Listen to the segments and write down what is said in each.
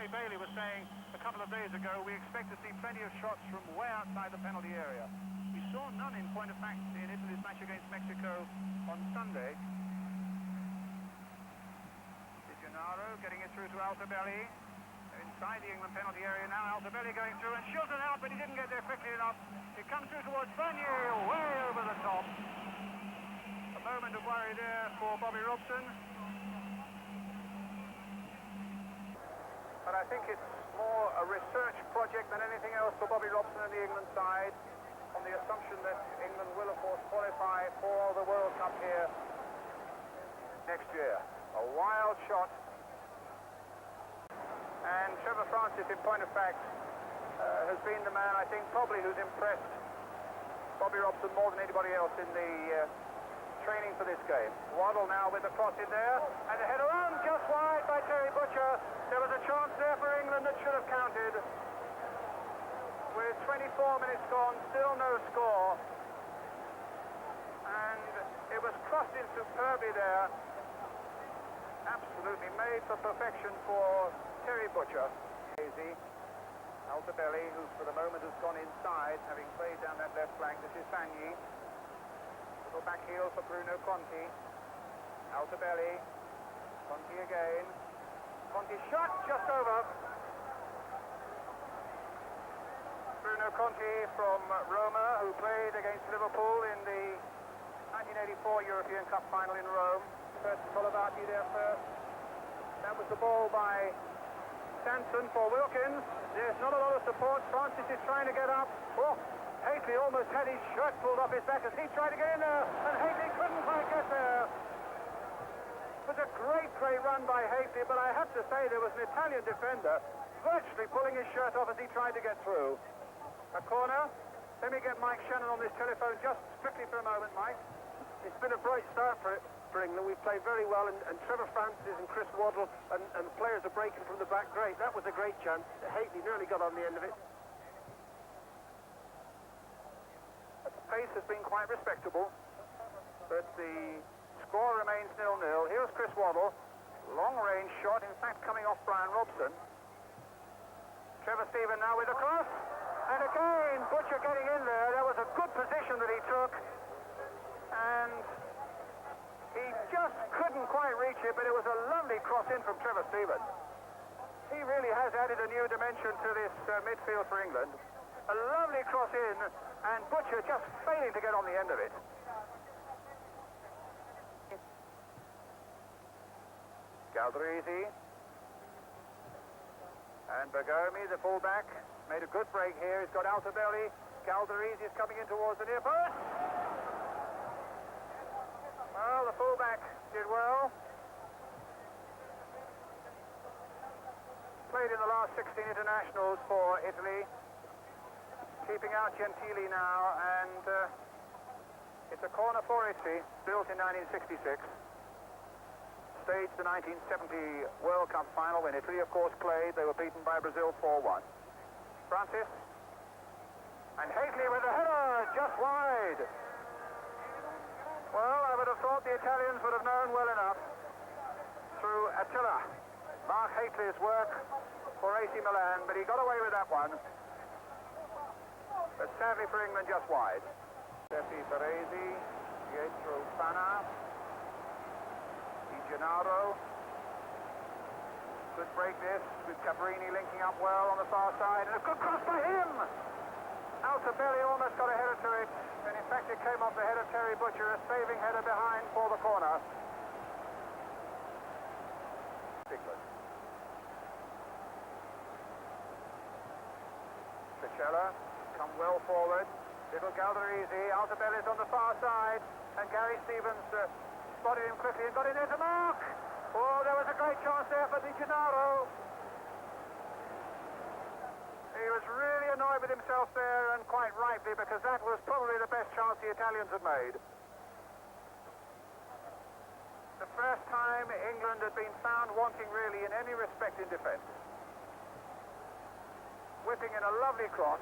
Terry Bailey was saying a couple of days ago, we expect to see plenty of shots from way outside the penalty area. We saw none, in point of fact, in Italy's match against Mexico on Sunday. Di Gennaro getting it through to Altobelli. Inside the England penalty area now. Altobelli going through and shoots it out, but he didn't get there quickly enough. It comes through towards Vanier, way over the top. A moment of worry there for Bobby Robson. But I think it's more a research project than anything else for Bobby Robson and the England side, on the assumption that England will, of course, qualify for the World Cup here next year. A wild shot. And Trevor Francis, in point of fact, has been the man, I think, probably who's impressed Bobby Robson more than anybody else in the training for this game. Waddle now with the cross in there, and the header on just wide by Terry Butcher. There was a chance there for England that should have counted. With 24 minutes gone, still no score. And it was crossed in superbly there. Absolutely made for perfection for Terry Butcher. Easy. Altobelli, who for the moment has gone inside, having played down that left flank. This is Sagni. Little back heel for Bruno Conti. Altobelli. Conti again. Conti shot just over. Bruno Conti from Roma, who played against Liverpool in the 1984 European Cup final in Rome. First Colavati there first. That was the ball by Sanson for Wilkins. There's not a lot of support. Francis is trying to get up. Oh, Hateley almost had his shirt pulled off his back as he tried to get in there, and Hateley couldn't quite get there. It was a great run by Hateley, but I have to say there was an Italian defender virtually pulling his shirt off as he tried to get through. A corner. Let me get Mike Shannon on this telephone just strictly for a moment, Mike. It's been a bright start for England. We've played very well, and Trevor Francis and Chris Waddle and players are breaking from the back. Great. That was a great chance. Hateley nearly got on the end of it. The pace has been quite respectable, but the score remains 0-0. Here's Chris Waddle. Long-range shot, in fact, coming off Brian Robson. Trevor Steven now with a cross. And again, Butcher getting in there. That was a good position that he took. And he just couldn't quite reach it, but it was a lovely cross in from Trevor Steven. He really has added a new dimension to this midfield for England. A lovely cross in, and Butcher just failing to get on the end of it. Galdarese. And Bergomi, the fullback, made a good break here. He's got Altobelli. Galdarese is coming in towards the near post. Well, the fullback did well. Played in the last 16 internationals for Italy. Keeping out Gentili now, and it's a corner for Italy, built in 1966. Staged the 1970 World Cup final when Italy, of course, played. They were beaten by Brazil 4-1. Francis. And Hateley with the header, just wide. Well, I would have thought the Italians would have known well enough through Attila, Mark Hateley's work for AC Milan, but he got away with that one. But sadly for England, just wide. Giuseppe Baresi, Pietro Fana, Di Gennaro. Good break this, with Cabrini linking up well on the far side, and a good cross by him! Altobelli almost got a header to it, and in fact it came off the head of Terry Butcher, a saving header behind for the corner. England. Tricella, come well forward. Little Galdarese, Altobelli's on the far side, and Gary Stevens spotted him quickly and got in there to mark. Oh, there was a great chance there for Di Gennaro. He was really annoyed with himself there, and quite rightly, because that was probably the best chance the Italians had made. The first time England had been found wanting really in any respect in defence. Whipping in a lovely cross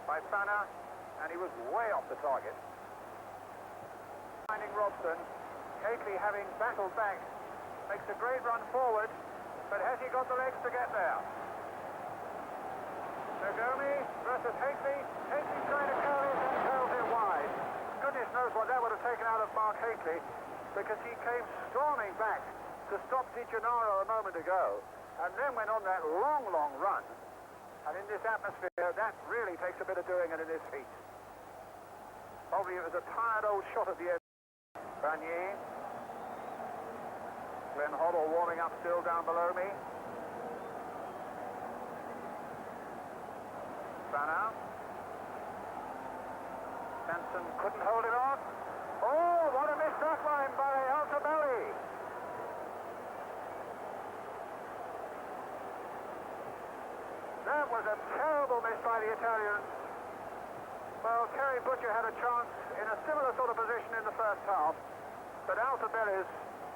by Fana, and he was way off the target. Finding Robson, Hateley having battled back, makes a great run forward, but has he he got the legs to get there. Nagomi versus Hakely. Hakely trying to carry it and curls it wide. Goodness knows what that would have taken out of Mark Hakely, because he came storming back to stop Di Gennaro a moment ago, and then went on that long, long run. And in this atmosphere, that really takes a bit of doing it in this heat. Probably it was a tired old shot at the end. Bagné. Glenn Hoddle warming up still down below me. Vanna. Sanson couldn't hold it on. Oh, what a missed that line by Altobelli. That was a terrible miss by the Italians. Well, Terry Butcher had a chance in a similar sort of position in the first half, but Altobelli's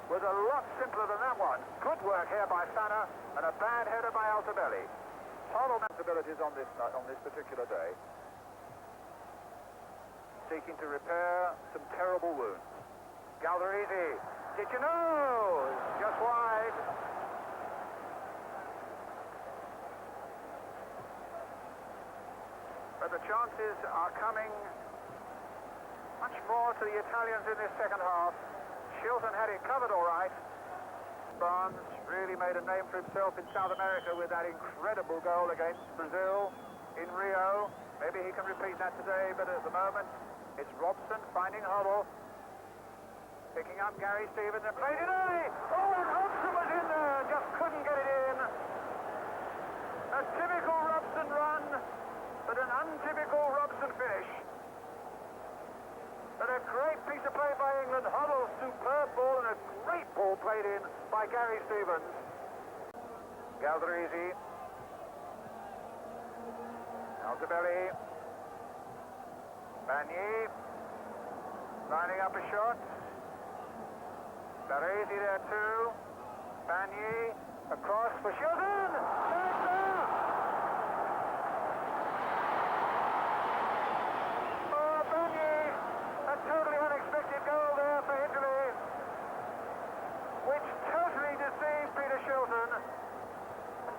was a lot simpler than that one. Good work here by Fanna, and a bad header by Altobelli. Total abilities on this particular day. Seeking to repair some terrible wounds. Galdarese, did you know? Just wide. But the chances are coming much more to the Italians in this second half. Shilton had it covered all right. Barnes really made a name for himself in South America with that incredible goal against Brazil in Rio. Maybe he can repeat that today, but at the moment it's Robson finding Hoddle. Picking up Gary Stevens and played it early. Oh, and Robson was in there, just couldn't get it in. A typical Robson run, but an untypical Robson finish. But a great piece of play by England. Hoddle's superb ball and a great ball played in by Gary Stevens. Galdarese. Altobelli. Bagné. Lining up a shot. Baresi there too. Bagné. Across for Shilton. Totally unexpected goal there for Italy, which totally deceived Peter Shilton.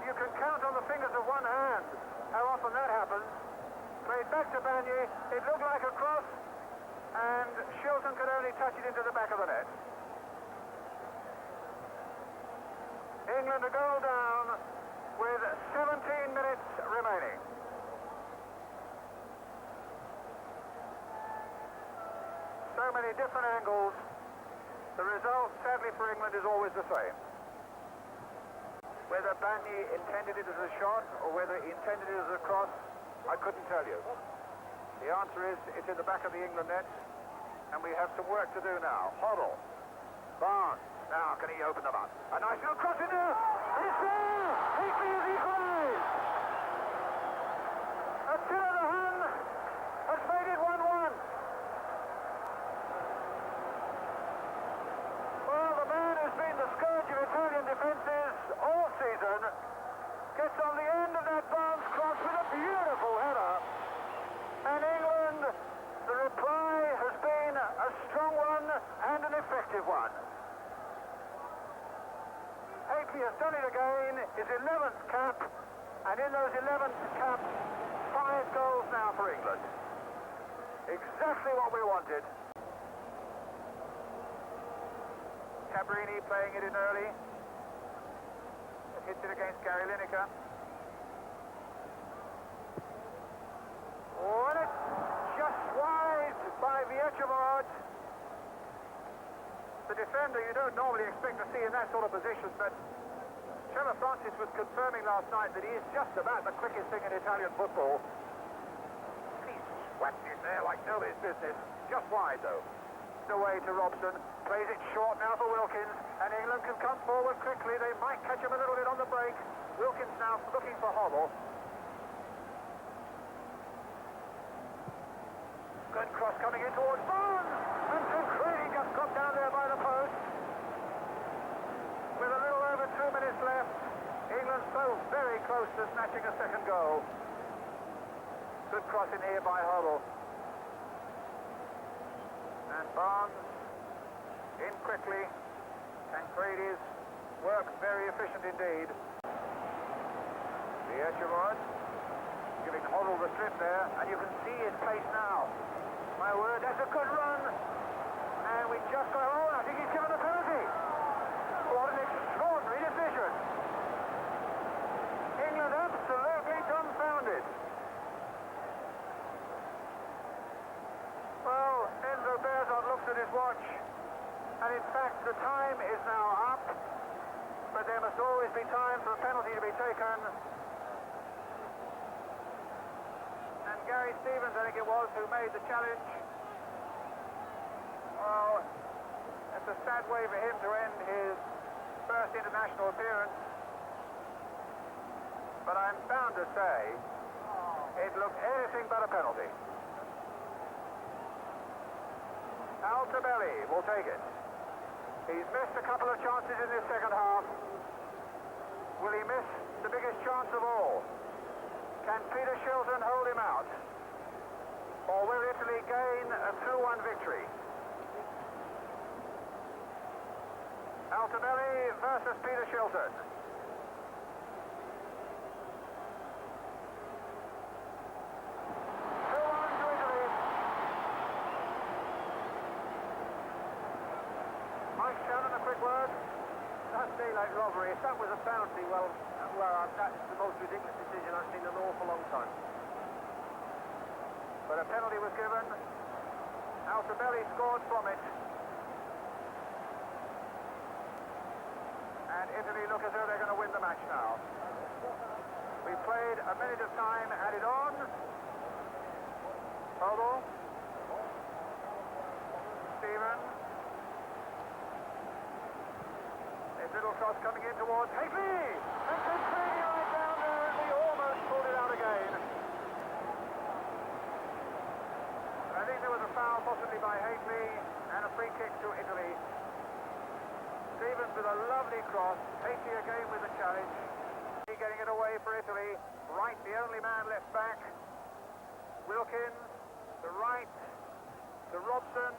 You can count on the fingers of one hand how often that happens. Played back to Bagné, it looked like a cross, and Shilton could only touch it into the back of the net. England a goal down with 17 minutes remaining. So many different angles. The result, sadly for England, is always the same. Whether Bagné intended it as a shot or whether he intended it as a cross, I couldn't tell you. The answer is it's in the back of the England net, and we have some work to do now. Hoddle. Barnes. Now, can he open them up? A nice little cross in there. It's there! Hakely has equalised! Attila the Hun has made it 1-1. Well, the man who's been the scourge of Italian defences all season gets on the end of that Barnes cross with a beautiful header. And England, the reply has been a strong one and an effective one. Hakely has done it again, his 11th cap, and in those 11th caps, 5 goals now for England. Exactly what we wanted. Cabrini playing it in early. It hits it against Gary Lineker. Oh, and it's just wide by Viecevard. The defender you don't normally expect to see in that sort of position, but Trevor Francis was confirming last night that he is just about the quickest thing in Italian football. He swept it there like nobody's business. Just wide, though. Away to Robson. Plays it short now for Wilkins, and England can come forward quickly. They might catch him a little bit on the break. Wilkins now looking for Hoddle. Good cross coming in towards Barnes, and Tancredi just got down there by the post. With a little over 2 minutes left, England so very close to snatching a second goal. Good cross in here by Hoddle. And Barnes in quickly. Tancredi's work very efficient indeed. The Eschervoort giving Hoddle the slip there, and you can see his pace now. My word, that's a good run. And we just got on. I think he's given a penalty. What an extraordinary decision. England absolutely dumbfounded. Well, Enzo Bearzot looks at his watch, and in fact the time is now up, but there must always be time for a penalty to be taken. And Gary Stevens, I think it was, who made the challenge. Well, it's a sad way for him to end his first international appearance. But I'm bound to say it looked anything but a penalty. Altobelli will take it. He's missed a couple of chances in this second half. Will he miss the biggest chance of all? Can Peter Shilton hold him out? Or will Italy gain a 2-1 victory? Altobelli versus Peter Shilton. Mike Shannon, a quick word. That's daylight robbery. If that was a penalty, well, that's the most ridiculous decision I've seen in an awful long time. But a penalty was given. Altobelli scored from it. And Italy look as though they're going to win the match now. We played a minute of time, added on. Hoddle. Stevens. His little cross coming in towards Hateley. And Tancredi right down there, and we almost pulled it out again. I think there was a foul possibly by Hateley and a free kick to Italy. Stevens with a lovely cross. Hateley again with the challenge. Getting it away for Italy. Wright, the only man left back. Wilkins, to Wright, to Robson.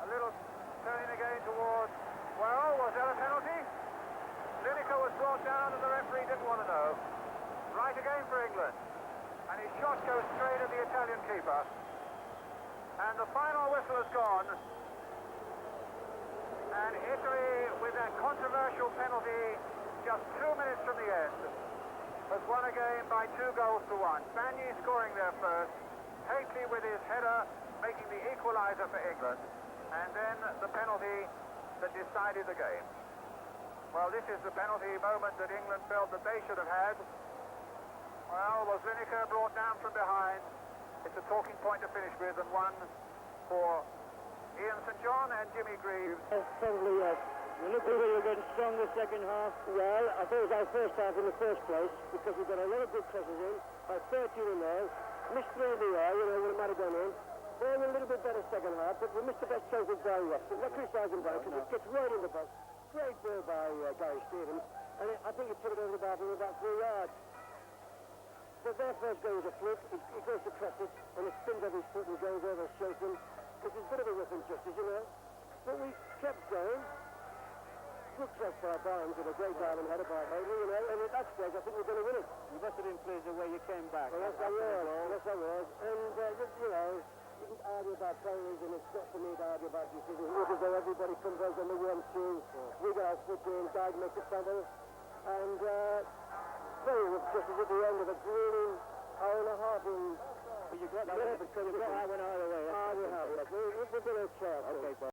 A little turning again towards... Well, was that a penalty? Lineker was brought down and the referee didn't want to know. Right again for England. And his shot goes straight at the Italian keeper. And the final whistle has gone. And Italy, with that controversial penalty, just 2 minutes from the end, has won a game by 2-1. Bagni scoring there first. Hateley with his header, making the equaliser for England. And then the penalty that decided the game. Well, this is the penalty moment that England felt that they should have had. Well, was Lineker brought down from behind? It's a talking point to finish with, and one for Ian St John and Jimmy Greaves. Probably yes. We looked like we were getting stronger second half. Well, I thought it was our first half in the first place, because we got a lot of good crosses in. 13 in there. Missed 3 in the air, when it might have gone in. They were a little bit better second half, but we missed the best chance with Barry Ross. But not criticising Barry, because it gets right in the box. Great ball by Gary Stevens, and I think he put it over the bar in about 3 yards. But their first goal was a fluke. He goes to cross it, and it spins off his foot and goes over Shilton, which is a bit of a rough injustice, But we kept going. Good cross by Barnes with a great diamond header by Hateley, and at that stage I think we're going to win it. You must have been pleased the way you came back. Well, yes, I was. And, you can argue about penalties, and it's not for me to argue about decisions. Look as though everybody comes out on the 1-2. We got our foot in, Dyke makes a fumble, and very rough justice at the end of a grueling hour and a half. But you got that one out of the way. We have. We've been okay.